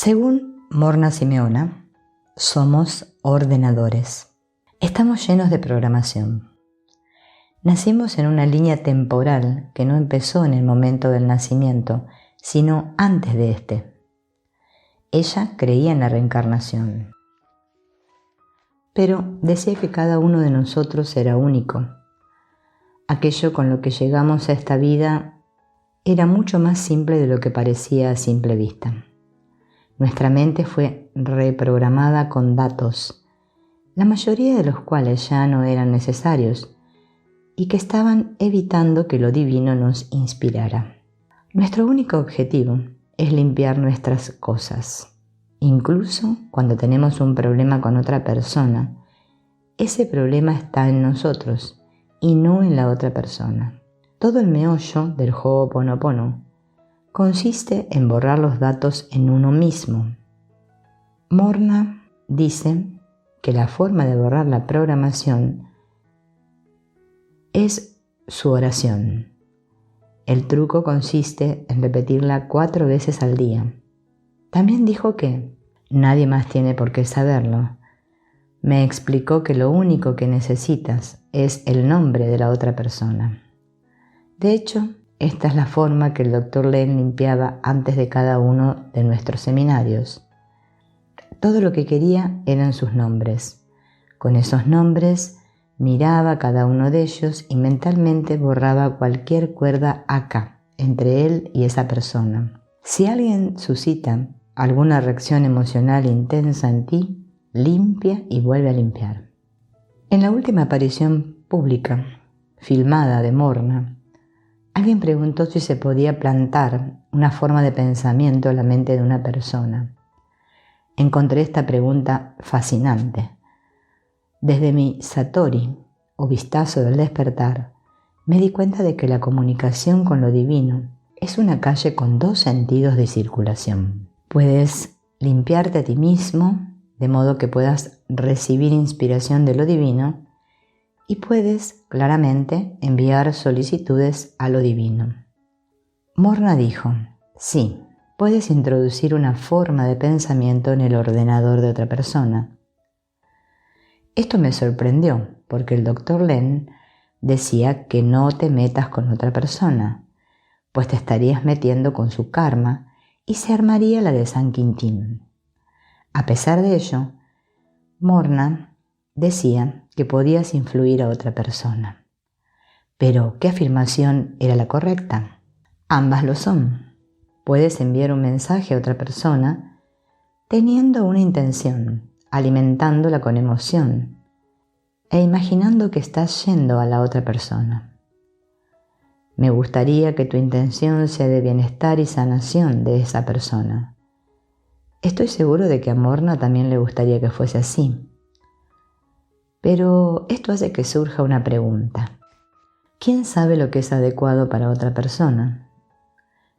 Según Morna Simeona, somos ordenadores. Estamos llenos de programación. Nacimos en una línea temporal que no empezó en el momento del nacimiento, sino antes de este. Ella creía en la reencarnación, pero decía que cada uno de nosotros era único. Aquello con lo que llegamos a esta vida era mucho más simple de lo que parecía a simple vista. Nuestra mente fue reprogramada con datos, la mayoría de los cuales ya no eran necesarios y que estaban evitando que lo divino nos inspirara. Nuestro único objetivo es limpiar nuestras cosas. Incluso cuando tenemos un problema con otra persona, ese problema está en nosotros y no en la otra persona. Todo el meollo del Ho'oponopono consiste en borrar los datos en uno mismo. Morna dice que la forma de borrar la programación es su oración. El truco consiste en repetirla 4 veces al día. También dijo que nadie más tiene por qué saberlo. Me explicó que lo único que necesitas es el nombre de la otra persona. De hecho, esta es la forma que el Dr. Len limpiaba antes de cada uno de nuestros seminarios. Todo lo que quería eran sus nombres. Con esos nombres miraba cada uno de ellos y mentalmente borraba cualquier cuerda acá entre él y esa persona. Si alguien suscita alguna reacción emocional intensa en ti, limpia y vuelve a limpiar. En la última aparición pública, filmada de Morna, alguien preguntó si se podía plantar una forma de pensamiento en la mente de una persona. Encontré esta pregunta fascinante. Desde mi Satori, o vistazo del despertar, me di cuenta de que la comunicación con lo divino es una calle con 2 sentidos de circulación. Puedes limpiarte a ti mismo, de modo que puedas recibir inspiración de lo divino, y puedes, claramente, enviar solicitudes a lo divino. Morna dijo, sí, puedes introducir una forma de pensamiento en el ordenador de otra persona. Esto me sorprendió, porque el Dr. Len decía que no te metas con otra persona, pues te estarías metiendo con su karma y se armaría la de San Quintín. A pesar de ello, Morna decía que podías influir a otra persona. Pero, ¿qué afirmación era la correcta? Ambas lo son. Puedes enviar un mensaje a otra persona teniendo una intención, alimentándola con emoción e imaginando que estás yendo a la otra persona. Me gustaría que tu intención sea de bienestar y sanación de esa persona. Estoy seguro de que a Morna también le gustaría que fuese así. Pero esto hace que surja una pregunta. ¿Quién sabe lo que es adecuado para otra persona?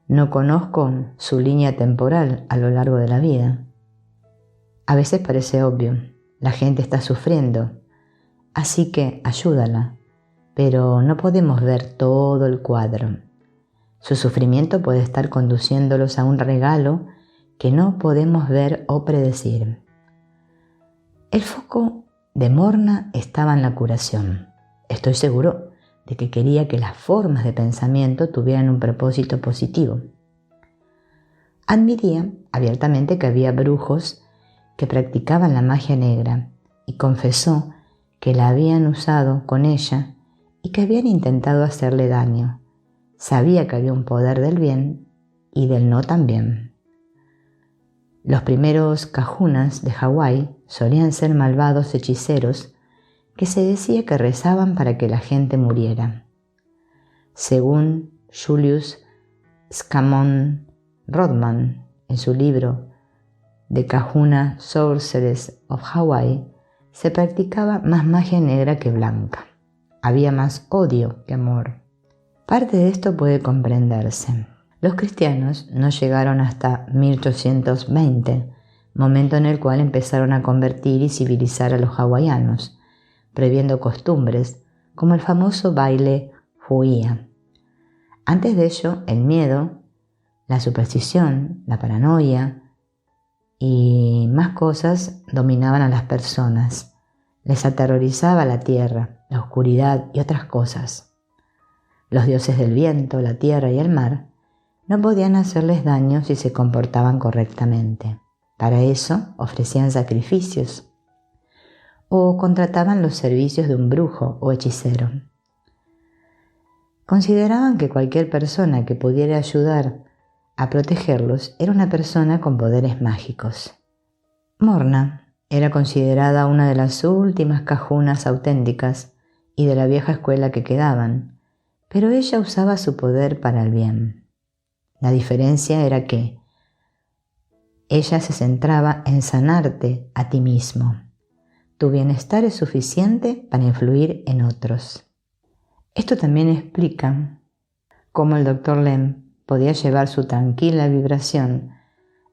No conozco su línea temporal a lo largo de la vida. A veces parece obvio, la gente está sufriendo, así que ayúdala, pero no podemos ver todo el cuadro. Su sufrimiento puede estar conduciéndolos a un regalo que no podemos ver o predecir. El foco de Morna estaba en la curación. Estoy seguro de que quería que las formas de pensamiento tuvieran un propósito positivo. Admitía abiertamente que había brujos que practicaban la magia negra y confesó que la habían usado con ella y que habían intentado hacerle daño. Sabía que había un poder del bien y del no también. Los primeros kahunas de Hawái solían ser malvados hechiceros que se decía que rezaban para que la gente muriera. Según Julius Scamon Rodman, en su libro The Kahuna Sorcerers of Hawaii, se practicaba más magia negra que blanca. Había más odio que amor. Parte de esto puede comprenderse. Los cristianos no llegaron hasta 1820, momento en el cual empezaron a convertir y civilizar a los hawaianos, prohibiendo costumbres como el famoso baile huia. Antes de ello, el miedo, la superstición, la paranoia y más cosas dominaban a las personas. Les aterrorizaba la tierra, la oscuridad y otras cosas. Los dioses del viento, la tierra y el mar no podían hacerles daño si se comportaban correctamente. Para eso ofrecían sacrificios o contrataban los servicios de un brujo o hechicero. Consideraban que cualquier persona que pudiera ayudar a protegerlos era una persona con poderes mágicos. Morna era considerada una de las últimas cajunas auténticas y de la vieja escuela que quedaban, pero ella usaba su poder para el bien. La diferencia era que ella se centraba en sanarte a ti mismo. Tu bienestar es suficiente para influir en otros. Esto también explica cómo el Dr. Lem podía llevar su tranquila vibración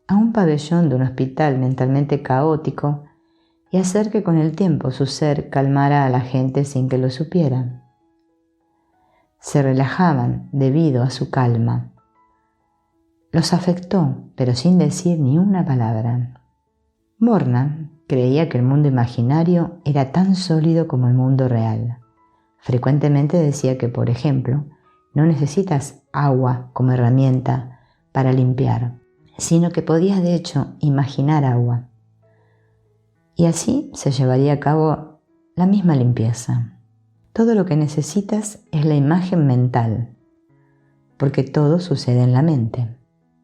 a un pabellón de un hospital mentalmente caótico y hacer que con el tiempo su ser calmara a la gente sin que lo supiera. Se relajaban debido a su calma. Los afectó, pero sin decir ni una palabra. Morna creía que el mundo imaginario era tan sólido como el mundo real. Frecuentemente decía que, por ejemplo, no necesitas agua como herramienta para limpiar, sino que podías de hecho imaginar agua. Y así se llevaría a cabo la misma limpieza. Todo lo que necesitas es la imagen mental, porque todo sucede en la mente.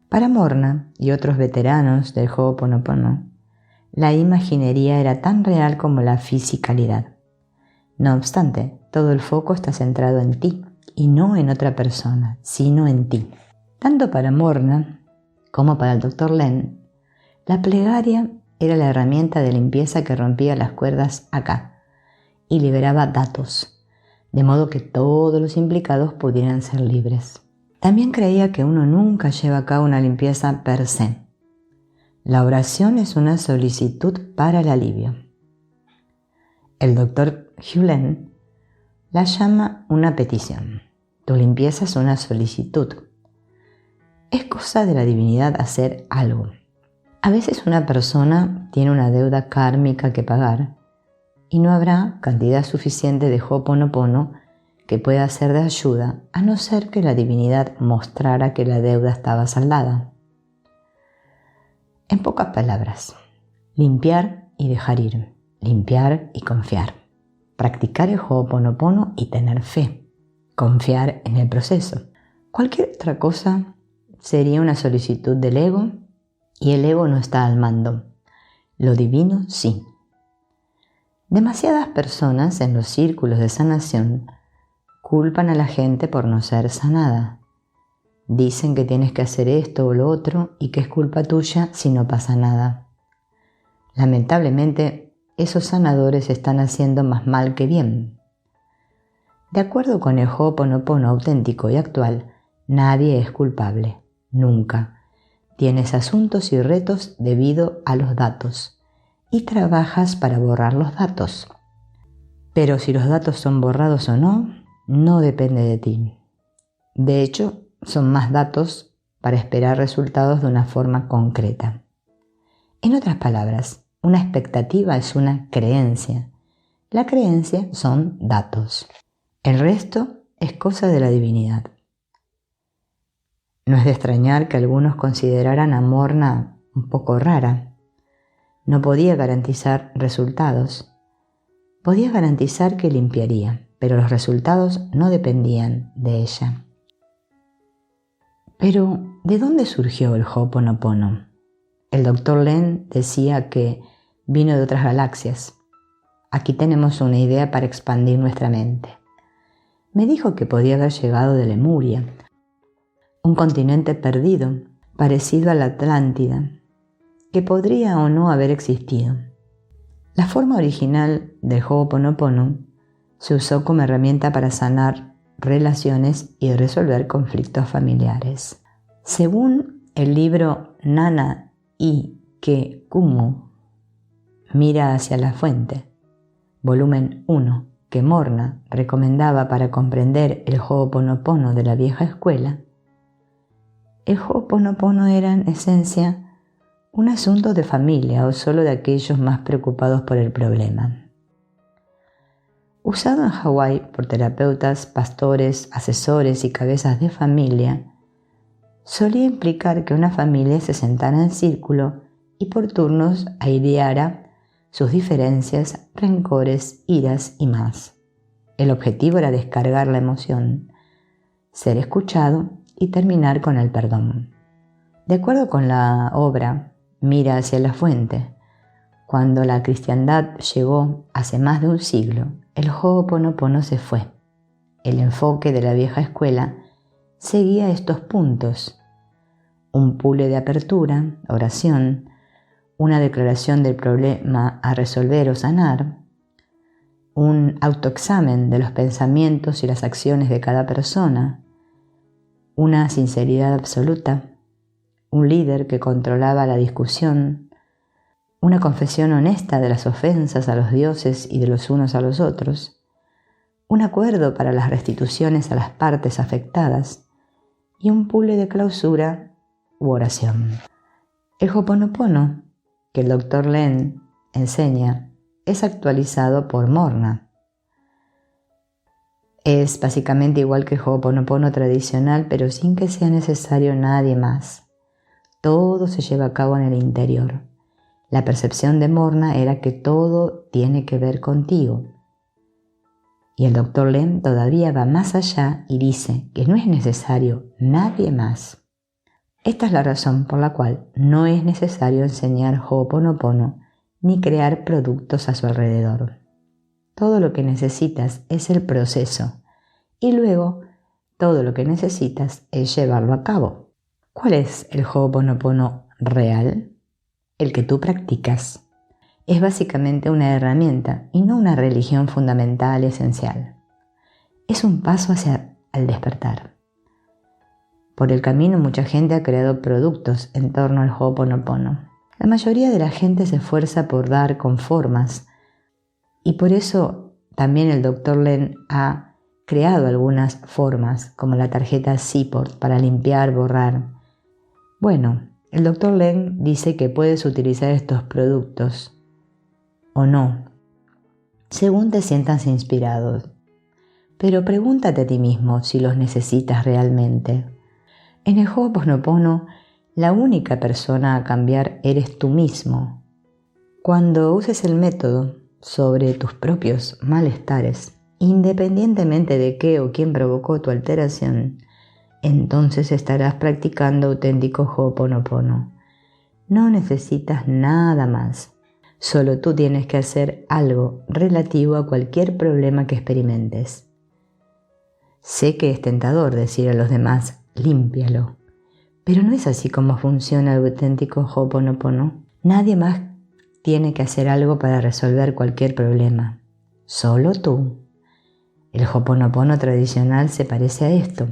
Para Morna y otros veteranos del Ho'oponopono, la imaginería era tan real como la fisicalidad. No obstante, todo el foco está centrado en ti y no en otra persona, sino en ti. Tanto para Morna como para el Dr. Len, la plegaria era la herramienta de limpieza que rompía las cuerdas acá y liberaba datos, de modo que todos los implicados pudieran ser libres. También creía que uno nunca lleva a cabo una limpieza per se. La oración es una solicitud para el alivio. El Dr. Hew Len la llama una petición. Tu limpieza es una solicitud. Es cosa de la divinidad hacer algo. A veces una persona tiene una deuda kármica que pagar y no habrá cantidad suficiente de Ho'oponopono que pueda ser de ayuda, a no ser que la divinidad mostrara que la deuda estaba saldada. En pocas palabras, limpiar y dejar ir, limpiar y confiar, practicar el Ho'oponopono y tener fe, confiar en el proceso. Cualquier otra cosa sería una solicitud del ego y el ego no está al mando. Lo divino sí. Demasiadas personas en los círculos de sanación culpan a la gente por no ser sanada. Dicen que tienes que hacer esto o lo otro y que es culpa tuya si no pasa nada. Lamentablemente, esos sanadores están haciendo más mal que bien. De acuerdo con el Ho'oponopono auténtico y actual, nadie es culpable, nunca. Tienes asuntos y retos debido a los datos y trabajas para borrar los datos. Pero si los datos son borrados o no, no depende de ti. De hecho, son más datos para esperar resultados de una forma concreta. En otras palabras, una expectativa es una creencia. La creencia son datos. El resto es cosa de la divinidad. No es de extrañar que algunos consideraran a Morna un poco rara. No podía garantizar resultados. Podía garantizar que limpiaría, pero los resultados no dependían de ella. Pero, ¿de dónde surgió el Ho'oponopono? El Dr. Len decía que vino de otras galaxias. Aquí tenemos una idea para expandir nuestra mente. Me dijo que podía haber llegado de Lemuria, un continente perdido, parecido a la Atlántida, que podría o no haber existido. La forma original del Ho'oponopono se usó como herramienta para sanar relaciones y resolver conflictos familiares. Según el libro Nana y Ke Kumu, Mira hacia la fuente, volumen 1, que Morna recomendaba para comprender el Ho'oponopono de la vieja escuela, el Ho'oponopono era en esencia un asunto de familia o solo de aquellos más preocupados por el problema. Usado en Hawái por terapeutas, pastores, asesores y cabezas de familia, solía implicar que una familia se sentara en círculo y por turnos aireara sus diferencias, rencores, iras y más. El objetivo era descargar la emoción, ser escuchado y terminar con el perdón. De acuerdo con la obra Mira hacia la fuente, cuando la cristiandad llegó hace más de un siglo, el Ho'oponopono se fue. El enfoque de la vieja escuela seguía estos puntos: un pule de apertura, oración, una declaración del problema a resolver o sanar, un autoexamen de los pensamientos y las acciones de cada persona, una sinceridad absoluta, un líder que controlaba la discusión, una confesión honesta de las ofensas a los dioses y de los unos a los otros, un acuerdo para las restituciones a las partes afectadas y un pule de clausura u oración. El Ho'oponopono, que el Dr. Len enseña, es actualizado por Morna. Es básicamente igual que el Ho'oponopono tradicional, pero sin que sea necesario nadie más. Todo se lleva a cabo en el interior. La percepción de Morna era que todo tiene que ver contigo. Y el Dr. Len todavía va más allá y dice que no es necesario nadie más. Esta es la razón por la cual no es necesario enseñar Ho'oponopono ni crear productos a su alrededor. Todo lo que necesitas es el proceso y luego todo lo que necesitas es llevarlo a cabo. ¿Cuál es el Ho'oponopono real? El que tú practicas. Es básicamente una herramienta y no una religión fundamental y esencial. Es un paso hacia el despertar. Por el camino mucha gente ha creado productos en torno al Ho'oponopono. La mayoría de la gente se esfuerza por dar con formas y por eso también el Dr. Len ha creado algunas formas como la tarjeta Seaport para limpiar, borrar. Bueno, el Dr. Len dice que puedes utilizar estos productos o no, según te sientas inspirado. Pero pregúntate a ti mismo si los necesitas realmente. En el Ho'oponopono, la única persona a cambiar eres tú mismo. Cuando uses el método sobre tus propios malestares, independientemente de qué o quién provocó tu alteración, entonces estarás practicando auténtico Ho'oponopono. No necesitas nada más. Solo tú tienes que hacer algo relativo a cualquier problema que experimentes. Sé que es tentador decir a los demás, límpialo, pero no es así como funciona el auténtico Ho'oponopono. Nadie más tiene que hacer algo para resolver cualquier problema. Solo tú. El Ho'oponopono tradicional se parece a esto.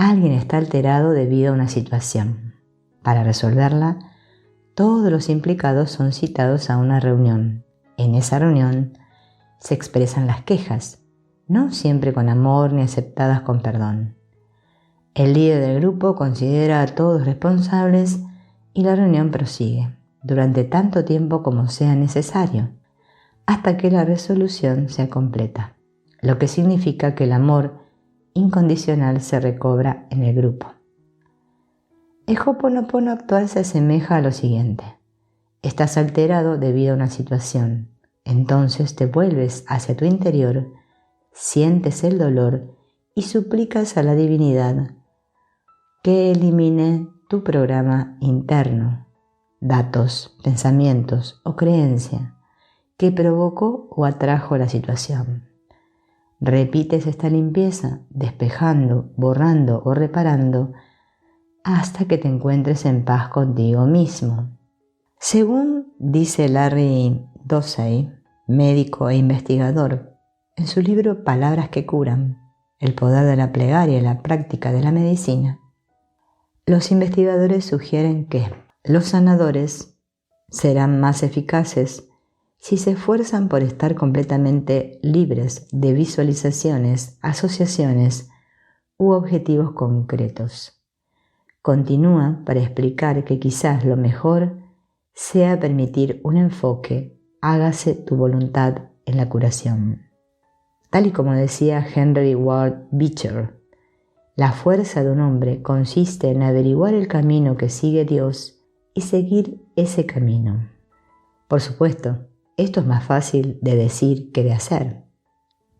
Alguien está alterado debido a una situación. Para resolverla, todos los implicados son citados a una reunión. En esa reunión se expresan las quejas, no siempre con amor ni aceptadas con perdón. El líder del grupo considera a todos responsables y la reunión prosigue durante tanto tiempo como sea necesario, hasta que la resolución sea completa, lo que significa que el amor incondicional se recobra en el grupo. El Ho'oponopono actual se asemeja a lo siguiente. Estás alterado debido a una situación, entonces te vuelves hacia tu interior, sientes el dolor y suplicas a la divinidad que elimine tu programa interno, datos, pensamientos o creencia que provocó o atrajo la situación. Repites esta limpieza, despejando, borrando o reparando hasta que te encuentres en paz contigo mismo. Según dice Larry Dossey, médico e investigador, en su libro Palabras que curan, el poder de la plegaria y la práctica de la medicina, los investigadores sugieren que los sanadores serán más eficaces si se esfuerzan por estar completamente libres de visualizaciones, asociaciones u objetivos concretos. Continúa para explicar que quizás lo mejor sea permitir un enfoque, hágase tu voluntad en la curación. Tal y como decía Henry Ward Beecher, la fuerza de un hombre consiste en averiguar el camino que sigue Dios y seguir ese camino. Por supuesto, esto es más fácil de decir que de hacer,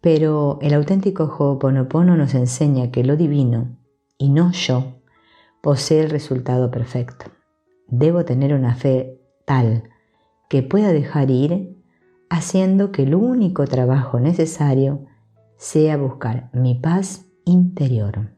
pero el auténtico Ho'oponopono nos enseña que lo divino, y no yo, posee el resultado perfecto. Debo tener una fe tal que pueda dejar ir, haciendo que el único trabajo necesario sea buscar mi paz interior.